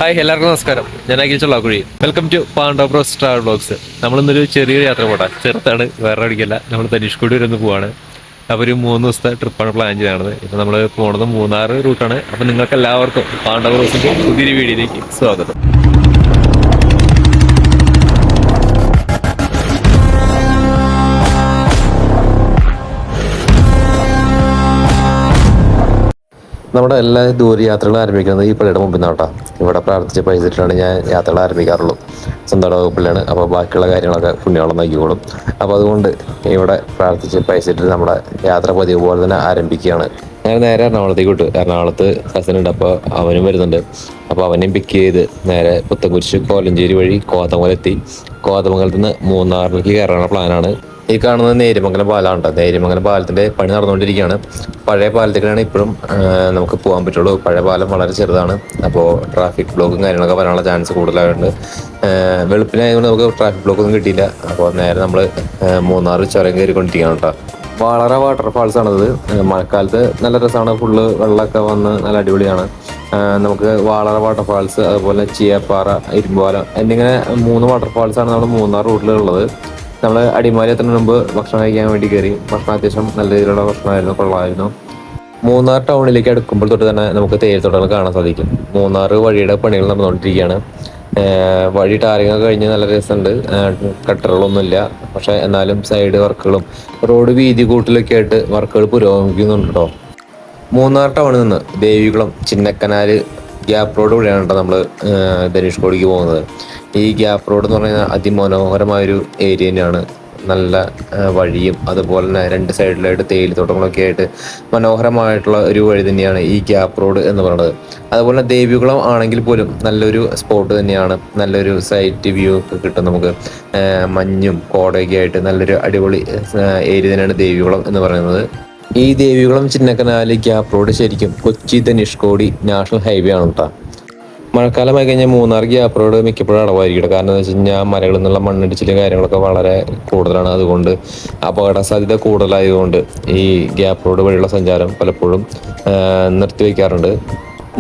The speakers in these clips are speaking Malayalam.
ഹായ്, എല്ലാവർക്കും നമസ്കാരം. ഞാൻ Akhil Chollakkuzhi. Welcome to Pandobros travel blogs. നമ്മളിന്നൊരു ചെറിയൊരു യാത്ര പോട്ടെ. ചെറുതാണ്, വേറെ അടിക്കല്ല. നമ്മൾ ധനുഷ്കോടി വരെ ഒന്ന് പോവാണ്. അപ്പോൾ ഒരു 3 ദിവസത്തെ ട്രിപ്പാണ് പ്ലാൻ ചെയ്തത്. ഇപ്പോൾ നമ്മൾ പോണത് മൂന്നാർ റൂട്ടാണ്. അപ്പോൾ നിങ്ങൾക്ക് എല്ലാവർക്കും പാണ്ഡോബ്രോസിൻ്റെ പുതിയൊരു വീഡിയോയിലേക്ക് സ്വാഗതം. നമ്മുടെ എല്ലാ ദൂരയാത്രകളും ആരംഭിക്കുന്നത് ഈ പള്ളിയുടെ മുമ്പിൽ നിന്നാട്ടാ. ഇവിടെ പ്രാർത്ഥിച്ച് പൈസ ഇട്ടിട്ടാണ് ഞാൻ യാത്രകൾ ആരംഭിക്കാറുള്ളൂ. സ്വന്തം വകുപ്പിലാണ്. അപ്പോൾ ബാക്കിയുള്ള കാര്യങ്ങളൊക്കെ പുണ്യോളം നോക്കിക്കോളും. അപ്പോൾ അതുകൊണ്ട് ഇവിടെ പ്രാർത്ഥിച്ച് പൈസ ഇട്ടിട്ട് നമ്മുടെ യാത്ര പതിവ് പോലെ തന്നെ ആരംഭിക്കുകയാണ്. ഞാൻ നേരെ എറണാകുളത്തേക്ക് വിട്ടു. എറണാകുളത്ത് കസിൻ ഉണ്ട്, അപ്പോൾ അവനും വരുന്നുണ്ട്. അപ്പോൾ അവനെയും പിക്ക് ചെയ്ത് നേരെ പുത്തൻകുരിശ് കോലഞ്ചേരി വഴി കോതമംഗലം കോതമംഗലത്ത് നിന്ന് മൂന്നാറിലേക്ക് കയറാനുള്ള പ്ലാനാണ്. ഈ കാണുന്നത് നേര്യമംഗലം പാലമാണ്. നേര്യമംഗലം പാലത്തിന്റെ പണി നടന്നുകൊണ്ടിരിക്കുകയാണ്. പഴയ പാലത്തേക്കാണ് ഇപ്പോഴും നമുക്ക് പോകാൻ പറ്റുള്ളൂ. പഴയ പാലം വളരെ ചെറുതാണ്. അപ്പോൾ ട്രാഫിക് ബ്ലോക്കും കാര്യങ്ങളൊക്കെ വരാനുള്ള ചാൻസ് കൂടുതലായിട്ടുണ്ട്. വെളുപ്പിനായതുകൊണ്ട് നമുക്ക് ട്രാഫിക് ബ്ലോക്ക് ഒന്നും കിട്ടിയില്ല. അപ്പോൾ നേരെ നമ്മൾ മൂന്നാർ ചുരം കയറിക്കൊണ്ടിരിക്കുകയാണ് കേട്ടോ. വളരെ വാട്ടർഫാൾസ് ആണത്. മഴക്കാലത്ത് നല്ല രസമാണ്. ഫുള്ള് വെള്ളമൊക്കെ വന്ന് നല്ല അടിപൊളിയാണ്. നമുക്ക് വാളറ വാട്ടർഫാൾസ്, അതുപോലെ ചീയപ്പാറ, ഇരുമ്പാലം എന്നിങ്ങനെ 3 വാട്ടർഫാൾസാണ് നമ്മുടെ മൂന്നാർ റൂട്ടിലുള്ളത്. നമ്മൾ അടിമാലി എത്തുന്നതിന് മുമ്പ് ഭക്ഷണം കഴിക്കാൻ വേണ്ടി കയറി. ഭക്ഷണം അത്യാവശ്യം നല്ല രീതിയിലുള്ള ഭക്ഷണമായിരുന്നു, കൊള്ളായിരുന്നു. മൂന്നാർ ടൗണിലേക്ക് അടുക്കുമ്പോൾ തൊട്ട് തന്നെ നമുക്ക് തേയിലത്തോട്ടങ്ങൾ കാണാൻ സാധിക്കും. മൂന്നാർ വഴിയുടെ പണികൾ നടന്നുകൊണ്ടിരിക്കുകയാണ്. വഴി ടാറിങ് കഴിഞ്ഞ് നല്ല രസമുണ്ട്. കട്ടറുകളൊന്നുമില്ല, പക്ഷെ എന്നാലും സൈഡ് വർക്കുകളും റോഡ് വീതി കൂട്ടിലൊക്കെ ആയിട്ട് വർക്കുകൾ പുരോഗമിക്കുന്നുണ്ട് കേട്ടോ. മൂന്നാർ ടൗണിൽ നിന്ന് ദേവികുളം, ചിന്നക്കനാല് ഗ്യാപ്പ് റോഡ് വഴിയാണ് കേട്ടോ നമ്മൾ ധനുഷ്കോടിക്ക് പോകുന്നത്. ഈ ഗ്യാപ്പ് റോഡ് എന്ന് പറഞ്ഞാൽ അതിമനോഹരമായൊരു ഏരിയ തന്നെയാണ്. നല്ല വഴിയും അതുപോലെ തന്നെ 2 സൈഡിലായിട്ട് തേയിലത്തോട്ടങ്ങളൊക്കെ ആയിട്ട് മനോഹരമായിട്ടുള്ള ഒരു വഴി തന്നെയാണ് ഈ ഗ്യാപ്പ് റോഡ് എന്ന് പറയുന്നത്. അതുപോലെ ദേവികുളം ആണെങ്കിൽ പോലും നല്ലൊരു സ്പോട്ട് തന്നെയാണ്. നല്ലൊരു സൈറ്റ് വ്യൂ ഒക്കെ കിട്ടും നമുക്ക്. മഞ്ഞും കോടയൊക്കെ ആയിട്ട് നല്ലൊരു അടിപൊളി ഏരിയ തന്നെയാണ് ദേവികുളം എന്ന് പറയുന്നത്. ഈ ദേവികുളം ചിന്നക്കനാല് ഗ്യാപ്പ് റോഡ് ശരിക്കും കൊച്ചി ധനുഷ്കോടി നാഷണൽ ഹൈവേ ആണ് കേട്ടോ. മഴക്കാലമായി കഴിഞ്ഞാൽ മൂന്നാർ ഗ്യാപ്പ് റോഡ് മിക്കപ്പോഴും അടവായിരിക്കും. കാരണം എന്താ വെച്ച് കഴിഞ്ഞാൽ മലകളിൽ നിന്നുള്ള മണ്ണിടിച്ചിലും കാര്യങ്ങളൊക്കെ വളരെ കൂടുതലാണ്. അതുകൊണ്ട് അപകട സാധ്യത കൂടുതലായതുകൊണ്ട് ഈ ഗ്യാപ്പ് റോഡ് വഴിയുള്ള സഞ്ചാരം പലപ്പോഴും നിർത്തിവെക്കാറുണ്ട്.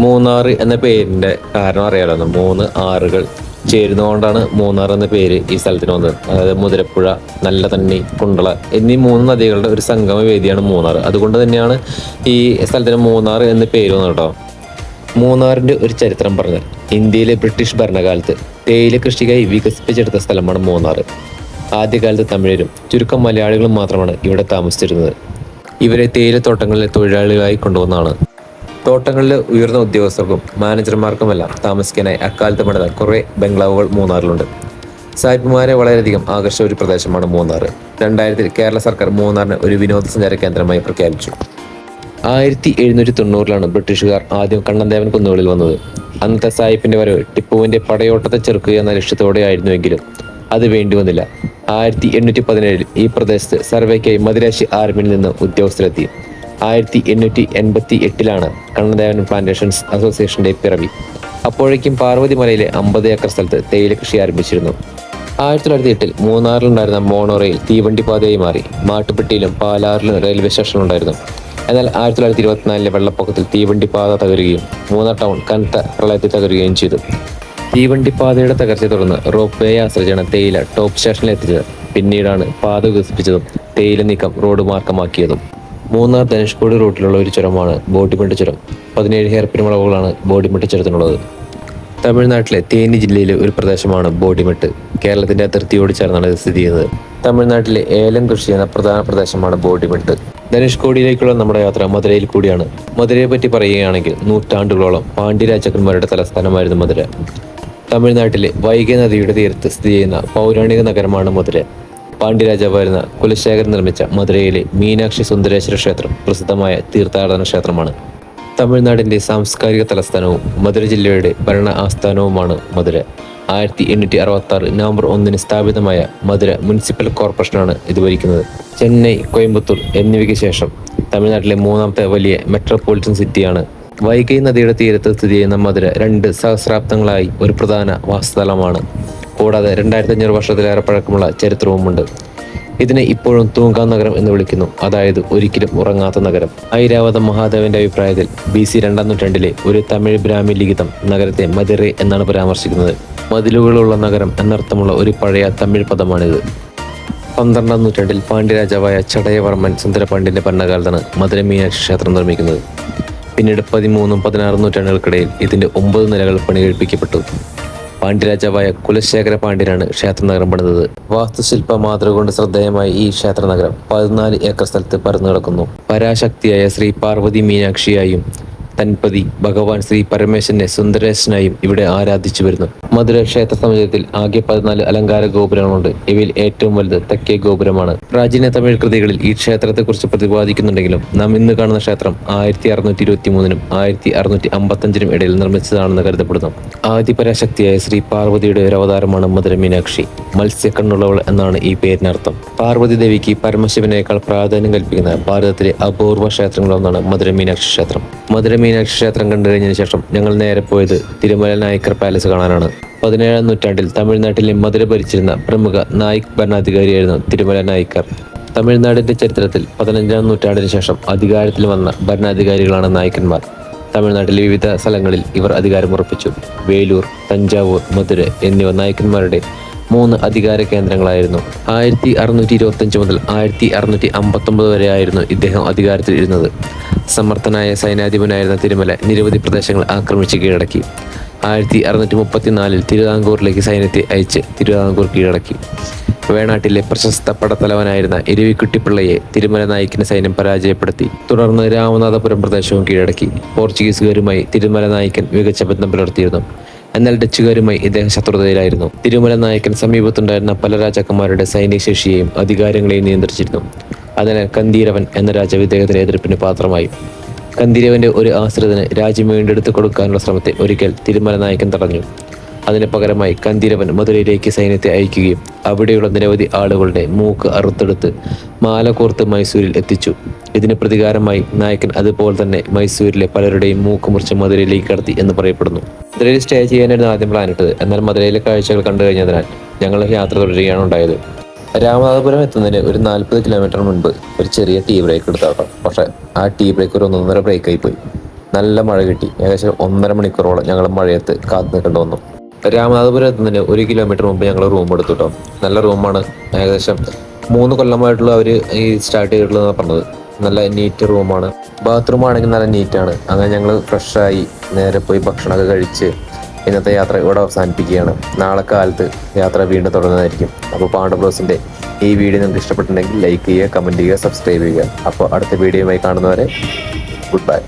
മൂന്നാർ എന്ന പേരിൻ്റെ കാരണം അറിയാലോ. 3 ആറുകൾ ചേരുന്നതുകൊണ്ടാണ് മൂന്നാർ എന്ന പേര് ഈ സ്ഥലത്തിന് വന്നത്. അതായത് മുതിരപ്പുഴ, നല്ല തണ്ണി, കുണ്ടള എന്നീ 3 നദികളുടെ ഒരു സംഗമ വേദിയാണ് മൂന്നാർ. അതുകൊണ്ട് തന്നെയാണ് ഈ സ്ഥലത്തിന് മൂന്നാർ എന്ന പേര് വന്നത് കേട്ടോ. മൂന്നാറിൻ്റെ ഒരു ചരിത്രം പറഞ്ഞാൽ ഇന്ത്യയിലെ ബ്രിട്ടീഷ് ഭരണകാലത്ത് തേയില കൃഷിക്കായി വികസിപ്പിച്ചെടുത്ത സ്ഥലമാണ് മൂന്നാർ. ആദ്യകാലത്ത് തമിഴരും ചുരുക്കം മലയാളികളും മാത്രമാണ് ഇവിടെ താമസിച്ചിരുന്നത്. ഇവരെ തേയിലത്തോട്ടങ്ങളിലെ തൊഴിലാളികളായി കൊണ്ടുവന്നതാണ്. തോട്ടങ്ങളിലെ ഉയർന്ന ഉദ്യോഗസ്ഥർക്കും മാനേജർമാർക്കുമെല്ലാം താമസിക്കാനായി അക്കാലത്ത് പണിത കുറേ ബംഗ്ലാവുകൾ മൂന്നാറിലുണ്ട്. സായിപ്പുമാരെ വളരെയധികം ആകർഷിച്ച ഒരു പ്രദേശമാണ് മൂന്നാർ. 2000-ൽ കേരള സർക്കാർ മൂന്നാറിനെ ഒരു വിനോദസഞ്ചാര കേന്ദ്രമായി പ്രഖ്യാപിച്ചു. 1790-ലാണ് ബ്രിട്ടീഷുകാർ ആദ്യം കണ്ണന്തേവൻ കുന്നുകളിൽ വന്നത്. അന്നത്തെ സായിപ്പിന്റെ വരവ് ടിപ്പുവിന്റെ പടയോട്ടത്തെ ചെറുക്കുക എന്ന ലക്ഷ്യത്തോടെയായിരുന്നുവെങ്കിലും അത് വേണ്ടി വന്നില്ല. 1817-ൽ ഈ പ്രദേശത്ത് സർവേക്കായി മദിരാശി ആർമിയിൽ നിന്ന് ഉദ്യോഗസ്ഥരെത്തി. 1888-ലാണ് കണ്ണന്തേവൻ പ്ലാന്റേഷൻസ് അസോസിയേഷന്റെ പിറവി. അപ്പോഴേക്കും പാർവതി മലയിലെ 50 ഏക്കർ സ്ഥലത്ത് തേയില കൃഷി ആരംഭിച്ചിരുന്നു. 1908-ൽ മൂന്നാറിലുണ്ടായിരുന്ന മോണോറെയിൽ തീവണ്ടി പാതയായി മാറി. മാട്ടുപ്പെട്ടിയിലും പാലാറിലും റെയിൽവേ സ്റ്റേഷനുണ്ടായിരുന്നു. എന്നാൽ 1924-ലെ വെള്ളപ്പൊക്കത്തിൽ തീവണ്ടി പാത തകരുകയും മൂന്നാർ ടൗൺ കനത്ത പ്രളയത്തിൽ തകരുകയും ചെയ്തു. തീവണ്ടിപ്പാതയുടെ തകർച്ചയെ തുടർന്ന് റോപ്പ് വേ ആശ്രയിച്ചാണ് തേയില ടോപ്പ് സ്റ്റേഷനിൽ എത്തിച്ചത്. പിന്നീടാണ് പാത വികസിപ്പിച്ചതും തേയില നീക്കം റോഡ് മാർഗമാക്കിയതും. മൂന്നാർ ധനുഷ്കോടി റൂട്ടിലുള്ള ഒരു ചുരമാണ് ബോഡിമെട്ട് ചുരം. 17 ഹെയർപിൻ വളവുകളാണ് ബോഡിമെട്ട് ചുരത്തിനുള്ളത്. തമിഴ്നാട്ടിലെ തേനി ജില്ലയിലെ ഒരു പ്രദേശമാണ് ബോഡിമെട്ട്. കേരളത്തിന്റെ അതിർത്തിയോട് ചേർന്നാണ് ഇത് സ്ഥിതി ചെയ്യുന്നത്. തമിഴ്നാട്ടിലെ ഏലം കൃഷി ചെയ്യുന്ന പ്രധാന പ്രദേശമാണ് ബോഡിമെട്ട്. ധനുഷ്കോടിയിലേക്കുള്ള നമ്മുടെ യാത്ര മധുരയിൽ കൂടിയാണ്. മധുരയെ പറ്റി പറയുകയാണെങ്കിൽ നൂറ്റാണ്ടുകളോളം പാണ്ഡ്യ രാജാക്കന്മാരുടെ തലസ്ഥാനമായിരുന്നു മധുര. തമിഴ്നാട്ടിലെ വൈഗൈ നദിയുടെ തീരത്ത് സ്ഥിതി ചെയ്യുന്ന പൗരാണിക നഗരമാണ് മധുര. പാണ്ഡ്യ രാജാവായിരുന്ന കുലശേഖരൻ നിർമ്മിച്ച മധുരയിലെ മീനാക്ഷി സുന്ദരേശ്വര ക്ഷേത്രം പ്രസിദ്ധമായ തീർത്ഥാടന ക്ഷേത്രമാണ്. തമിഴ്നാടിന്റെ സാംസ്കാരിക തലസ്ഥാനവും മധുര ജില്ലയുടെ ഭരണ ആസ്ഥാനവുമാണ് മധുര. 1866 നവംബർ 1-ന് സ്ഥാപിതമായ മധുര മുനിസിപ്പൽ കോർപ്പറേഷനാണ് ഇത് ഭരിക്കുന്നത്. ചെന്നൈ, കോയമ്പത്തൂർ എന്നിവയ്ക്ക് ശേഷം തമിഴ്നാട്ടിലെ 3ാമത്തെ വലിയ മെട്രോപൊളിറ്റൻ സിറ്റിയാണ്. വൈഗൈ നദിയുടെ തീരത്ത് സ്ഥിതി ചെയ്യുന്ന മധുര 2 സഹസ്രാബ്ദങ്ങളായി ഒരു പ്രധാന വാസസ്ഥലമാണ്. കൂടാതെ 2500 വർഷത്തിലേറെ പഴക്കമുള്ള ചരിത്രവുമുണ്ട്. ഇതിനെ ഇപ്പോഴും തൂങ്കാ നഗരം എന്ന് വിളിക്കുന്നു, അതായത് ഒരിക്കലും ഉറങ്ങാത്ത നഗരം. ഐരാവത മഹാദേവന്റെ അഭിപ്രായത്തിൽ BC 2-ാം നൂറ്റാണ്ടിലെ ഒരു തമിഴ് ബ്രാഹ്മി ലിഖിതം നഗരത്തെ മദിറൈ എന്നാണ് പരാമർശിക്കുന്നത്. മതിലുകളുള്ള നഗരം എന്നർത്ഥമുള്ള ഒരു പഴയ തമിഴ് പദമാണിത്. 12-ാം നൂറ്റാണ്ടിൽ പാണ്ഡ്യരാജാവായ ചടയവർമ്മൻ സുന്ദരപാണ്ഡ്യന്റെ ഭരണകാലത്താണ് മധുര മീനാക്ഷി ക്ഷേത്രം നിർമ്മിക്കുന്നത്. പിന്നീട് 13-ഉം 16-ാം നൂറ്റാണ്ടുകൾക്കിടയിൽ ഇതിന്റെ 9 നിലകൾ പണികഴിപ്പിക്കപ്പെട്ടു. പാണ്ഡ്യരാജാവായ കുലശേഖര പാണ്ഡ്യനാണ് ക്ഷേത്രനഗരം പണിതത്. വാസ്തുശില്പ മാതൃക കൊണ്ട് ശ്രദ്ധേയമായ ഈ ക്ഷേത്രനഗരം 14 ഏക്കർ സ്ഥലത്ത് പരന്നു കിടക്കുന്നു. പരാശക്തിയായ ശ്രീ പാർവതി മീനാക്ഷിയായും തൻപതി ഭഗവാൻ ശ്രീ പരമേശ്വരനെ സുന്ദരേശനായും ഇവിടെ ആരാധിച്ചു വരുന്നു. മധുര ക്ഷേത്ര സമുച്ചയത്തിൽ ആകെ 14 അലങ്കാര ഗോപുരങ്ങളുണ്ട്. ഇവയിൽ ഏറ്റവും വലുത് തെക്കേ ഗോപുരമാണ്. പ്രാചീന തമിഴ് കൃതികളിൽ ഈ ക്ഷേത്രത്തെക്കുറിച്ച് പ്രതിപാദിക്കുന്നുണ്ടെങ്കിലും നാം ഇന്ന് കാണുന്ന ക്ഷേത്രം 1623-നും 1655-നും ഇടയിൽ നിർമ്മിച്ചതാണെന്ന് കരുതപ്പെടുന്നു. ആദിപരാശക്തിയായ ശ്രീ പാർവതിയുടെ ഒരു അവതാരമാണ് മധുര മീനാക്ഷി. മത്സ്യക്കണ്ണുള്ളവൾ എന്നാണ് ഈ പേരിനർത്ഥം. പാർവതി ദേവിക്ക് പരമശിവനേക്കാൾ പ്രാധാന്യം കൽപ്പിക്കുന്ന ഭാരതത്തിലെ അപൂർവ ക്ഷേത്രങ്ങളൊന്നാണ് മധുര മീനാക്ഷി ക്ഷേത്രം. മധുര മീനാക്ഷി ക്ഷേത്രം കണ്ടു കഴിഞ്ഞതിന് ശേഷം ഞങ്ങൾ നേരെ പോയത് തിരുമല നായ്ക്കർ പാലസ് കാണാനാണ്. 17-ാം നൂറ്റാണ്ടിൽ തമിഴ്നാട്ടിലെ മധുര ഭരിച്ചിരുന്ന പ്രമുഖ നായിക് ഭരണാധികാരിയായിരുന്നു തിരുമല നായ്ക്കർ. തമിഴ്നാടിന്റെ ചരിത്രത്തിൽ 15-ാം നൂറ്റാണ്ടിന് ശേഷം അധികാരത്തിൽ വന്ന ഭരണാധികാരികളാണ് നായ്ക്കന്മാർ. തമിഴ്നാട്ടിലെ വിവിധ സ്ഥലങ്ങളിൽ ഇവർ അധികാരമുറപ്പിച്ചു. വേലൂർ, തഞ്ചാവൂർ, മധുര എന്നിവ നായ്ക്കന്മാരുടെ 3 അധികാര കേന്ദ്രങ്ങളായിരുന്നു. 1625 മുതൽ 1659 വരെ ആയിരുന്നു ഇദ്ദേഹം അധികാരത്തിൽ ഇരുന്നത്. സമർത്ഥനായ സൈന്യാധിപനായിരുന്ന തിരുമല നിരവധി പ്രദേശങ്ങൾ ആക്രമിച്ച് കീഴടക്കി. 1634-ൽ തിരുവിതാംകൂറിലേക്ക് സൈന്യത്തെ അയച്ച് തിരുവിതാംകൂർ കീഴടക്കി. വേണാട്ടിലെ പ്രശസ്ത പടത്തലവനായിരുന്ന ഇരവിക്കുട്ടിപ്പിള്ളയെ തിരുമല നായിക്കിന്റെ സൈന്യം പരാജയപ്പെടുത്തി. തുടർന്ന് രാമനാഥപുരം പ്രദേശവും കീഴടക്കി. പോർച്ചുഗീസുകാരുമായി തിരുമല നായിക്കൻ മികച്ച ബന്ധം പുലർത്തിയിരുന്നു. എന്നാൽ ഡച്ചുകാരുമായി ഇദ്ദേഹം ശത്രുതയിലായിരുന്നു. തിരുമല നായക്കൻ സമീപത്തുണ്ടായിരുന്ന പല രാജാക്കന്മാരുടെ സൈന്യശേഷിയെയും അധികാരങ്ങളെയും നിയന്ത്രിച്ചിരുന്നു. അതിനാൽ കന്ദീരവൻ എന്ന രാജാവ് ഇദ്ദേഹത്തിന്റെ എതിർപ്പിന് പാത്രമായി. കന്ദീരവന്റെ ഒരു ആശ്രിതന് രാജ്യം വീണ്ടെടുത്തു കൊടുക്കാനുള്ള ശ്രമത്തെ ഒരിക്കൽ തിരുമല നായക്കൻ തടഞ്ഞു. അതിന് പകരമായി കന്ദീരവൻ മധുരയിലേക്ക് സൈന്യത്തെ അയക്കുകയും അവിടെയുള്ള നിരവധി ആളുകളുടെ മൂക്ക് അറുത്തെടുത്ത് മാല കോർത്ത് മൈസൂരിൽ എത്തിച്ചു. ഇതിന് പ്രതികാരമായി നായക്കൻ അതുപോലെ തന്നെ മൈസൂരിലെ പലരുടെയും മൂക്ക് മുറിച്ച് മധുരയിലേക്ക് കടത്തി എന്ന് പറയപ്പെടുന്നു. മധുരയിൽ സ്റ്റേ ചെയ്യാനായിരുന്നു ആദ്യം പ്ലാനിട്ടത്. എന്നാൽ മധുരയിലെ കാഴ്ചകൾ കണ്ടു കഴിഞ്ഞതിനാൽ ഞങ്ങൾ യാത്ര തുടരുകയാണ് ഉണ്ടായത്. രാമനാഥപുരം എത്തുന്നതിന് ഒരു 40 കിലോമീറ്റർ മുൻപ് ഒരു ചെറിയ ടീ ബ്രേക്ക് എടുത്താട്ടോ. പക്ഷേ ആ ടീ ബ്രേക്ക് ഒരു 1.5 ബ്രേക്കായി പോയി. നല്ല മഴ കിട്ടി. ഏകദേശം 1.5 മണിക്കൂറോളം ഞങ്ങൾ മഴയത്ത് കാത്തു നിൽക്കേണ്ടി വന്നു. രാമനാഥപുരം എത്തുന്നതിന് 1 കിലോമീറ്റർ മുമ്പ് ഞങ്ങൾ റൂം എടുത്തു കേട്ടോ. നല്ല റൂമാണ്. ഏകദേശം 3 കൊല്ലമായിട്ടുള്ള അവർ ഈ സ്റ്റാർട്ട് ചെയ്തിട്ടുള്ളതെന്നാണ് പറഞ്ഞത്. നല്ല നീറ്റ് റൂമാണ്. ബാത്റൂം ആണെങ്കിൽ നല്ല നീറ്റാണ്. അങ്ങനെ ഞങ്ങൾ ഫ്രഷായി നേരെ പോയി ഭക്ഷണമൊക്കെ കഴിച്ച് ഇന്നത്തെ യാത്ര ഇവിടെ അവസാനിപ്പിക്കുകയാണ്. നാളെ കാലത്ത് യാത്ര വീണ്ടും തുടങ്ങുന്നതായിരിക്കും. അപ്പോൾ പാണ്ഡ ബ്ലോഗ്സിൻ്റെ ഈ വീഡിയോ നിങ്ങൾക്ക് ഇഷ്ടപ്പെട്ടിട്ടുണ്ടെങ്കിൽ ലൈക്ക് ചെയ്യുക, കമൻറ്റ് ചെയ്യുക, സബ്സ്ക്രൈബ് ചെയ്യുക. അപ്പോൾ അടുത്ത വീഡിയോയുമായി കാണുന്നവരെ ഗുഡ് ബൈ.